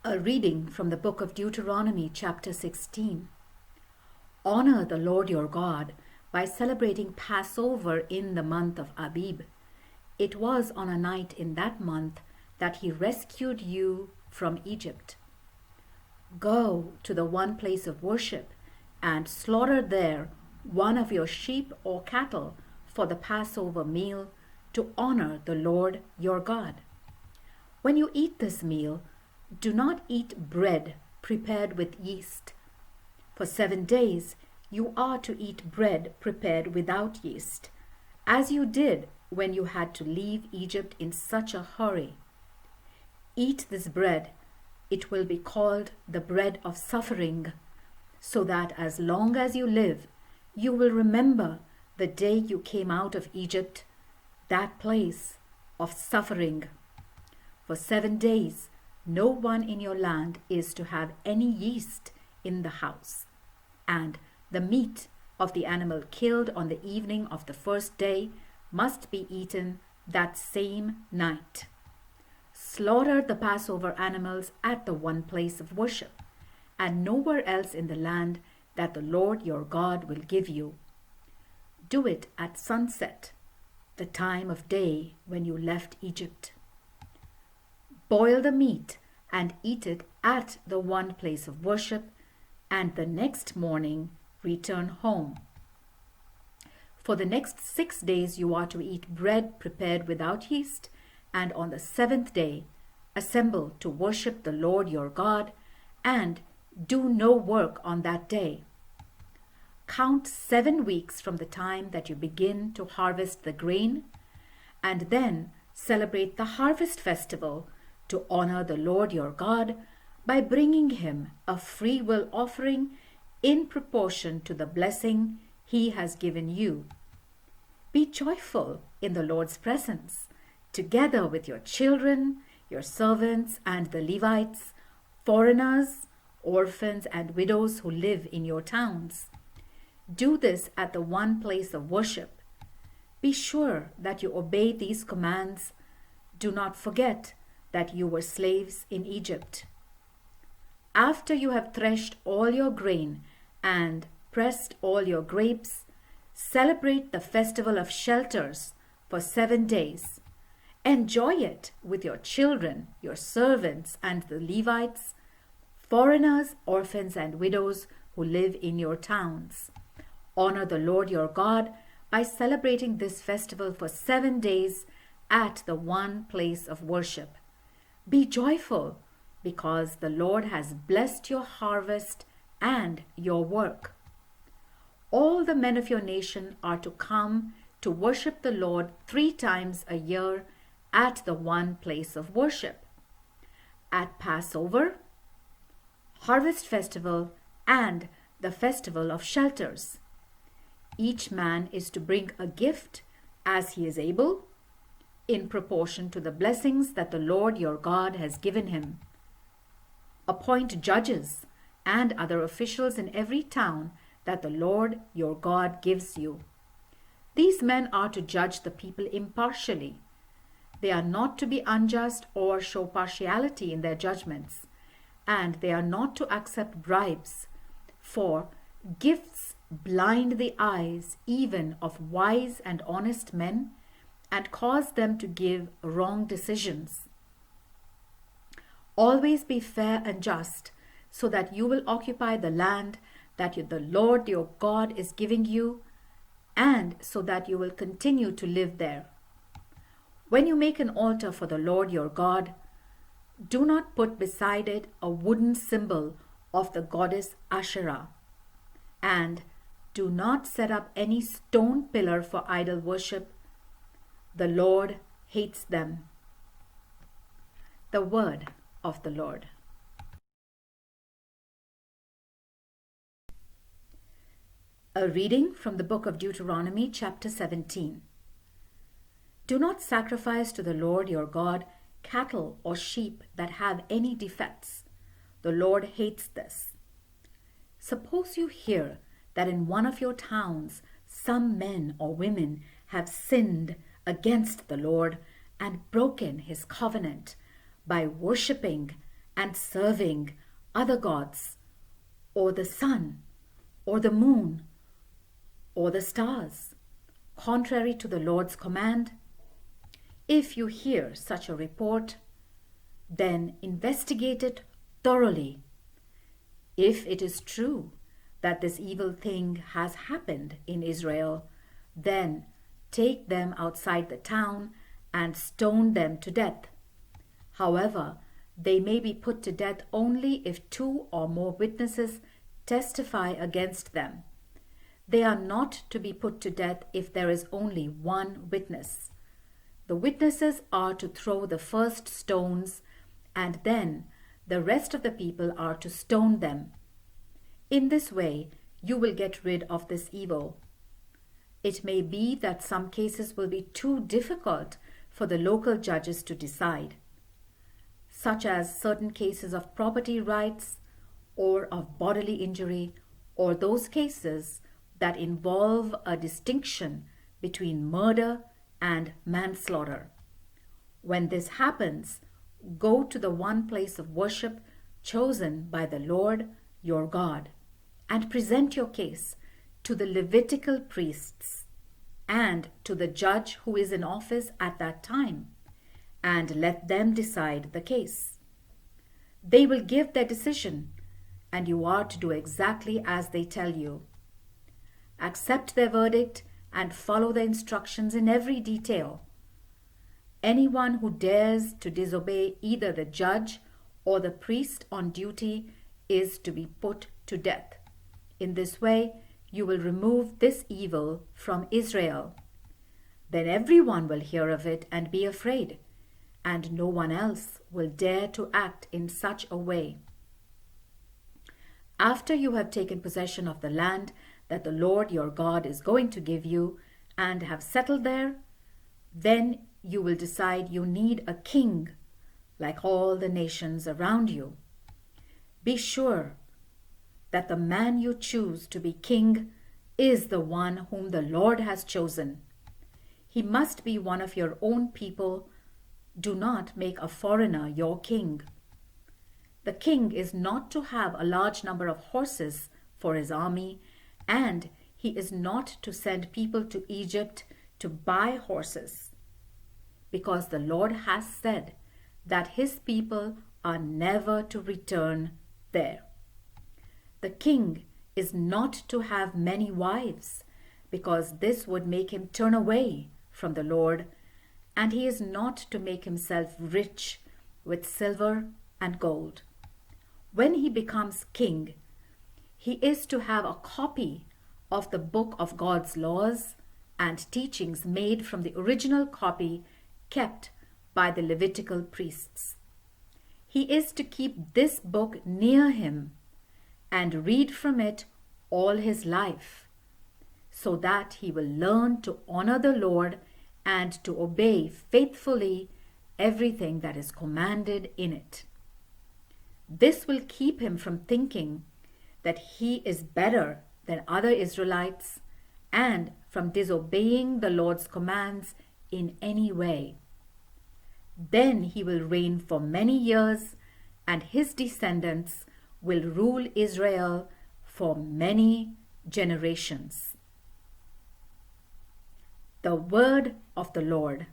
A reading from the book of Deuteronomy, chapter 16. Honor the Lord your God by celebrating Passover in the month of Abib. It was on a night in that month that he rescued you from Egypt. Go to the one place of worship and slaughter there one of your sheep or cattle for the Passover meal to honor the Lord your God. When you eat this meal, do not eat bread prepared with yeast. For 7 days you are to eat bread prepared without yeast, as you did when you had to leave Egypt in such a hurry. Eat this bread, it will be called the bread of suffering, so that as long as you live, you will remember the day you came out of Egypt, that place of suffering. For 7 days, no one in your land is to have any yeast in the house, and the meat of the animal killed on the evening of the first day must be eaten that same night. Slaughter the Passover animals at the one place of worship, and nowhere else in the land that the Lord your God will give you. Do it at sunset, the time of day when you left Egypt. Boil the meat and eat it at the one place of worship, and the next morning return home. For the next 6 days you are to eat bread prepared without yeast, and on the 7th day assemble to worship the Lord your God, and do no work on that day. Count 7 weeks from the time that you begin to harvest the grain, and then celebrate the harvest festival to honor the Lord your God by bringing him a free will offering in proportion to the blessing he has given you. Be joyful in the Lord's presence, together with your children, your servants, and the Levites, foreigners, orphans, and widows who live in your towns. Do this at the one place of worship. Be sure that you obey these commands. Do not forget that you were slaves in Egypt. After you have threshed all your grain and pressed all your grapes, celebrate the festival of shelters for 7 days. Enjoy it with your children, your servants, and the Levites, foreigners, orphans, and widows who live in your towns. Honor the Lord your God by celebrating this festival for 7 days at the one place of worship. Be joyful, because the Lord has blessed your harvest and your work. All the men of your nation are to come to worship the Lord 3 times a year at the one place of worship: at Passover, Harvest Festival, and the Festival of Shelters. Each man is to bring a gift as he is able, in proportion to the blessings that the Lord your God has given him. Appoint judges and other officials in every town that the Lord your God gives you. These men are to judge the people impartially. They are not to be unjust or show partiality in their judgments, and they are not to accept bribes, for gifts blind the eyes even of wise and honest men, and cause them to give wrong decisions. Always be fair and just, so that you will occupy the land that the Lord your God is giving you, and so that you will continue to live there. When you make an altar for the Lord your God, do not put beside it a wooden symbol of the goddess Asherah, and do not set up any stone pillar for idol worship. The Lord hates them. The word of the Lord. A reading from the book of Deuteronomy, chapter 17. Do not sacrifice to the Lord your God cattle or sheep that have any defects. The Lord hates this. Suppose you hear that in one of your towns some men or women have sinned against the Lord and broken his covenant by worshipping and serving other gods, or the sun, or the moon, or the stars, contrary to the Lord's command? If you hear such a report, then investigate it thoroughly. If it is true that this evil thing has happened in Israel, then take them outside the town and stone them to death. However, they may be put to death only if 2 or more witnesses testify against them. They are not to be put to death if there is only 1 witness. The witnesses are to throw the first stones, and then the rest of the people are to stone them. In this way, you will get rid of this evil. It may be that some cases will be too difficult for the local judges to decide, such as certain cases of property rights or of bodily injury, or those cases that involve a distinction between murder and manslaughter. When this happens, go to the one place of worship chosen by the Lord your God and present your case to the Levitical priests and to the judge who is in office at that time, and let them decide the case. They will give their decision, and you are to do exactly as they tell you. Accept their verdict and follow the instructions in every detail. Anyone who dares to disobey either the judge or the priest on duty is to be put to death. In this way, you will remove this evil from Israel. Then everyone will hear of it and be afraid, and no one else will dare to act in such a way. After you have taken possession of the land that the Lord your God is going to give you and have settled there, then you will decide you need a king like all the nations around you. Be sure that the man you choose to be king is the one whom the Lord has chosen. He must be one of your own people. Do not make a foreigner your king. The king is not to have a large number of horses for his army, and he is not to send people to Egypt to buy horses, because the Lord has said that his people are never to return there. The king is not to have many wives, because this would make him turn away from the Lord, and he is not to make himself rich with silver and gold. When he becomes king, he is to have a copy of the book of God's laws and teachings made from the original copy kept by the Levitical priests. He is to keep this book near him and read from it all his life, so that he will learn to honor the Lord and to obey faithfully everything that is commanded in it. This will keep him from thinking that he is better than other Israelites and from disobeying the Lord's commands in any way. Then he will reign for many years, and his descendants will rule Israel for many generations. The word of the Lord.